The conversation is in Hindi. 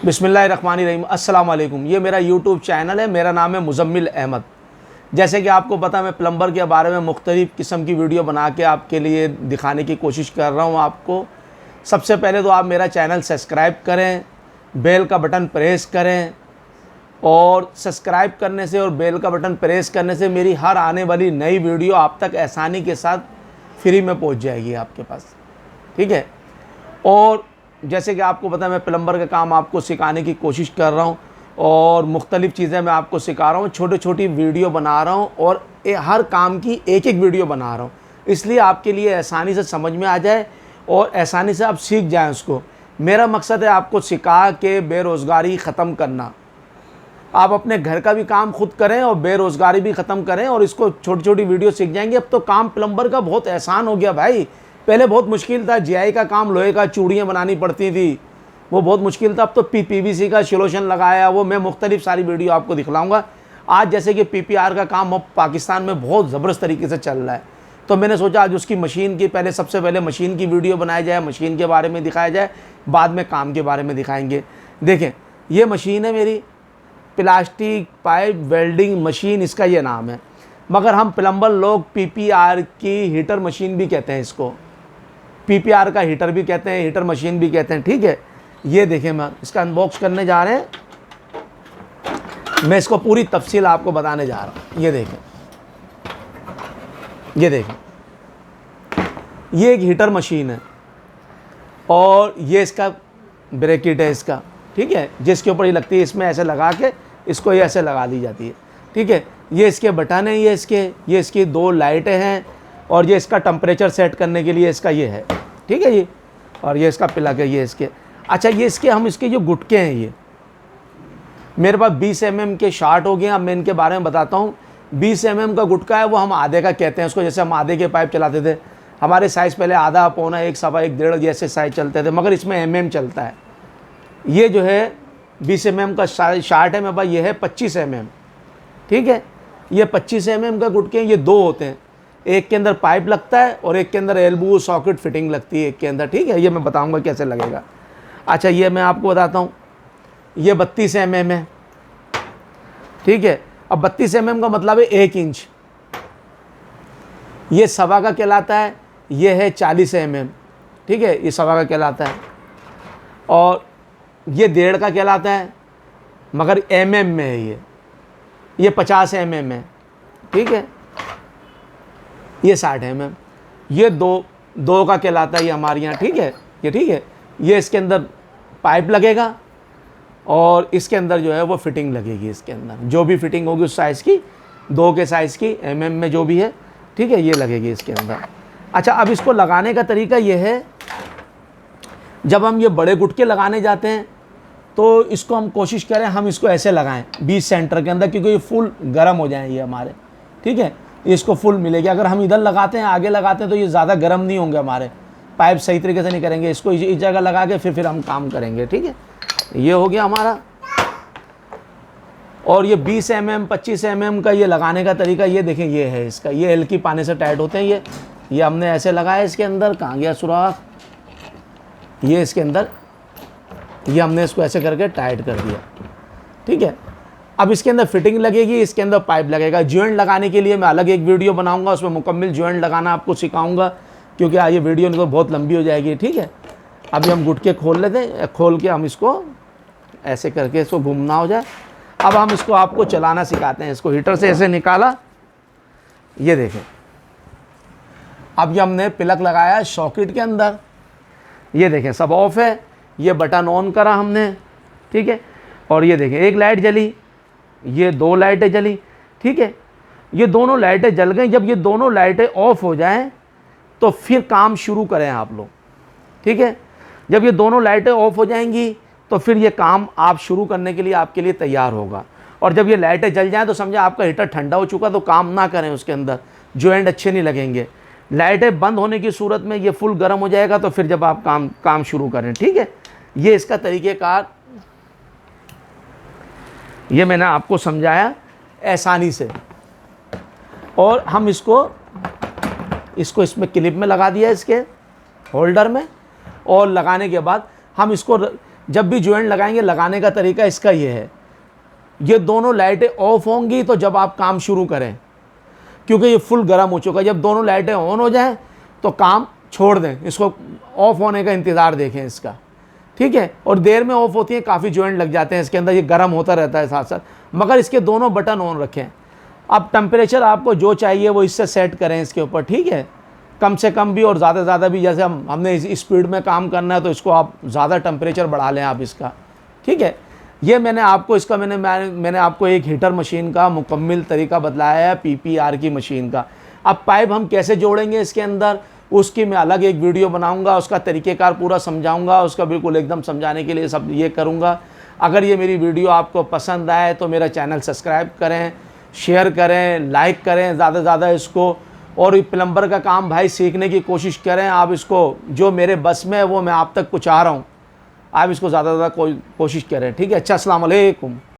बिस्मिल्लाहिर्रहमानिर्रहीम। अस्सलाम वालेकुम। ये मेरा यूट्यूब चैनल है, मेरा नाम है मुज़म्मिल अहमद। जैसे कि आपको पता, मैं प्लम्बर के बारे में मुख्तलिफ़ किस्म की वीडियो बना के आपके लिए दिखाने की कोशिश कर रहा हूँ आपको। सबसे पहले तो आप मेरा चैनल सब्सक्राइब करें, बेल का बटन प्रेस करें, और सब्सक्राइब करने से और बेल का बटन प्रेस करने से मेरी हर आने वाली नई वीडियो आप तक आसानी के साथ फ्री में पहुँच जाएगी आपके पास, ठीक है। और जैसे कि आपको पता है, मैं प्लम्बर का काम आपको सिखाने की कोशिश कर रहा हूँ और मुख्तलिफ़ चीज़ें मैं आपको सिखा रहा हूँ, छोटी छोटी वीडियो बना रहा हूँ और हर काम की एक एक वीडियो बना रहा हूँ, इसलिए आपके लिए आसानी से समझ में आ जाए और आसानी से आप सीख जाएं उसको। मेरा मकसद है आपको सिखा के बेरोज़गारी ख़त्म करना। आप अपने घर का भी काम खुद करें और बेरोज़गारी भी ख़त्म करें, और इसको छोटी छोटी वीडियो सीख जाएंगे। अब तो काम प्लम्बर का बहुत आसान हो गया भाई। पहले बहुत मुश्किल था, जीआई का काम, लोहे का चूड़ियाँ बनानी पड़ती थी, वो बहुत मुश्किल था। अब तो पीवीसी का सोल्यूशन लगाया, वो मैं मुख्तलिफ सारी वीडियो आपको दिखलाऊंगा आज। जैसे कि पीपीआर का काम अब पाकिस्तान में बहुत ज़बरदस्त तरीके से चल रहा है, तो मैंने सोचा आज उसकी मशीन की सबसे पहले मशीन की वीडियो बनाई जाए, मशीन के बारे में दिखाया जाए, बाद में काम के बारे में दिखाएंगे। देखें, ये मशीन है मेरी, प्लास्टिक पाइप वेल्डिंग मशीन, इसका ये नाम है, मगर हम प्लम्बर लोग पीपीआर की हीटर मशीन भी कहते हैं इसको। पीपीआर का हीटर भी कहते हैं, हीटर मशीन भी कहते हैं, ठीक है। ये देखें, मैं इसका अनबॉक्स करने जा रहे हैं, मैं इसको पूरी तफसील आपको बताने जा रहा हूँ। ये देखें, ये देखें, ये एक हीटर मशीन है और ये इसका ब्रैकेट है इसका, ठीक है, जिसके ऊपर ये लगती है, इसमें ऐसे लगा के इसको ये ऐसे लगा दी जाती है, ठीक है। ये इसके बटन है, ये इसकी दो लाइटें हैं, और ये इसका टेम्परेचर सेट करने के लिए इसका ये है, ठीक है। ये और ये इसका प्लग है, ये इसके। अच्छा, ये इसके जो गुटके हैं, ये मेरे पास 20 mm के शार्ट हो गए। अब मैं इनके बारे में बताता हूँ। 20 mm का गुटका है, वो हम आधे का कहते हैं उसको। जैसे हम आधे के पाइप चलाते थे, हमारे साइज़ पहले आधा, पौना, 1, सवा 1, 1.5 जैसे साइज़ चलते थे, मगर इसमें mm चलता है। ये जो है 20 mm का शार्ट है मेरे पास, ये है 25 mm, ठीक है। ये 25 mm का गुटके, ये दो होते हैं, एक के अंदर पाइप लगता है और एक के अंदर एल्बो सॉकेट फिटिंग लगती है एक के अंदर, ठीक है। ये मैं बताऊंगा कैसे लगेगा। अच्छा, ये मैं आपको बताता हूँ, ये 32 mm है, ठीक है। अब 32 mm का मतलब है 1 इंच। ये सवा का कहलाता है, ये है 40 mm, ठीक है, ये सवा का कहलाता है। और ये 1.5 का कहलाता है, मगर mm में है ये 50 mm है, ठीक है। ये 60 mm, ये दो का कहलाता है ये हमारे यहाँ, ठीक है। ये ठीक है, ये इसके अंदर पाइप लगेगा और इसके अंदर जो है वो फिटिंग लगेगी। इसके अंदर जो भी फिटिंग होगी उस साइज़ की, 2 के साइज़ की, mm में जो भी है, ठीक है, ये लगेगी इसके अंदर। अच्छा, अब इसको लगाने का तरीका ये है, जब हम ये बड़े गुटके लगाने जाते हैं तो इसको हम कोशिश करें हम इसको ऐसे लगाएं 20 सेंटर के अंदर, क्योंकि ये फुल गर्म हो जाए ये हमारे, ठीक है। इसको फुल मिलेगी। अगर हम इधर लगाते हैं, आगे लगाते हैं, तो ये ज़्यादा गर्म नहीं होंगे हमारे पाइप, सही तरीके से नहीं करेंगे। इसको इस जगह लगा के फिर हम काम करेंगे, ठीक है। ये हो गया हमारा। और ये 20 mm 25 mm का ये लगाने का तरीका ये देखें, ये है इसका, ये हल्की पानी से टाइट होते हैं। ये हमने ऐसे लगाया इसके अंदर, कहाँ गया सुराख, ये इसके अंदर, ये हमने इसको ऐसे करके टाइट कर दिया, ठीक है। अब इसके अंदर फिटिंग लगेगी, इसके अंदर पाइप लगेगा। जॉइंट लगाने के लिए मैं अलग एक वीडियो बनाऊंगा, उसमें मुकम्मल जॉइंट लगाना आपको सिखाऊंगा, क्योंकि ये वीडियो तो बहुत लंबी हो जाएगी, ठीक है। अभी हम गुटके खोल लेते हैं, खोल के हम इसको ऐसे करके इसको घूमना हो जाए। अब हम इसको आपको चलाना सिखाते हैं। इसको हीटर से ऐसे निकाला, ये देखें, अब ये हमने प्लग लगाया सॉकेट के अंदर, ये देखें सब ऑफ है, ये बटन ऑन करा हमने, ठीक है। और ये देखें, एक लाइट जली, ये 2 लाइटें जली, ठीक है। ये दोनों लाइटें जल गई। जब ये दोनों लाइटें ऑफ हो जाएं तो फिर काम शुरू करें आप लोग, ठीक है। जब ये दोनों लाइटें ऑफ हो जाएंगी तो फिर ये काम आप शुरू करने के लिए आपके लिए तैयार होगा। और जब ये लाइटें जल जाएं तो समझा आपका हीटर ठंडा हो चुका, तो काम ना करें उसके अंदर, जॉइंट अच्छे नहीं लगेंगे। लाइटें बंद होने की सूरत में ये फुल गर्म हो जाएगा, तो फिर जब आप काम शुरू करें, ठीक है। ये इसका तरीक़ेकार, ये मैंने आपको समझाया आसानी से। और हम इसको इसमें क्लिप में लगा दिया, इसके होल्डर में, और लगाने के बाद हम इसको जब भी जॉइंट लगाएंगे, लगाने का तरीका इसका ये है, ये दोनों लाइटें ऑफ होंगी तो जब आप काम शुरू करें, क्योंकि ये फुल गर्म हो चुका है। जब दोनों लाइटें ऑन हो जाएं तो काम छोड़ दें, इसको ऑफ होने का इंतज़ार देखें इसका, ठीक है। और देर में ऑफ होती है, काफ़ी जॉइंट लग जाते हैं इसके अंदर, ये गर्म होता रहता है साथ साथ, मगर इसके दोनों बटन ऑन रखें। अब टेम्परेचर आपको जो चाहिए वो इससे सेट करें इसके ऊपर, ठीक है। कम से कम भी और ज़्यादा ज़्यादा भी, जैसे हमने इस स्पीड में काम करना है तो इसको आप ज़्यादा टेम्परेचर बढ़ा लें आप इसका, ठीक है। ये मैंने आपको इसका मैंने आपको एक हीटर मशीन का मुकम्मल तरीका बतलाया है, PPR की मशीन का। अब पाइप हम कैसे जोड़ेंगे इसके अंदर, उसकी मैं अलग एक वीडियो बनाऊंगा, उसका तरीक़ेकार पूरा समझाऊंगा, उसका बिल्कुल एकदम समझाने के लिए सब ये करूंगा। अगर ये मेरी वीडियो आपको पसंद आए तो मेरा चैनल सब्सक्राइब करें, शेयर करें, लाइक करें ज़्यादा से ज़्यादा इसको। और ये प्लम्बर का काम भाई सीखने की कोशिश करें आप, इसको जो मेरे बस में है वो मैं आप तक पहुँचा रहा हूँ, आप इसको ज़्यादा से ज़्यादा कोशिश करें, ठीक है। अच्छा, अस्सलाम वालेकुम।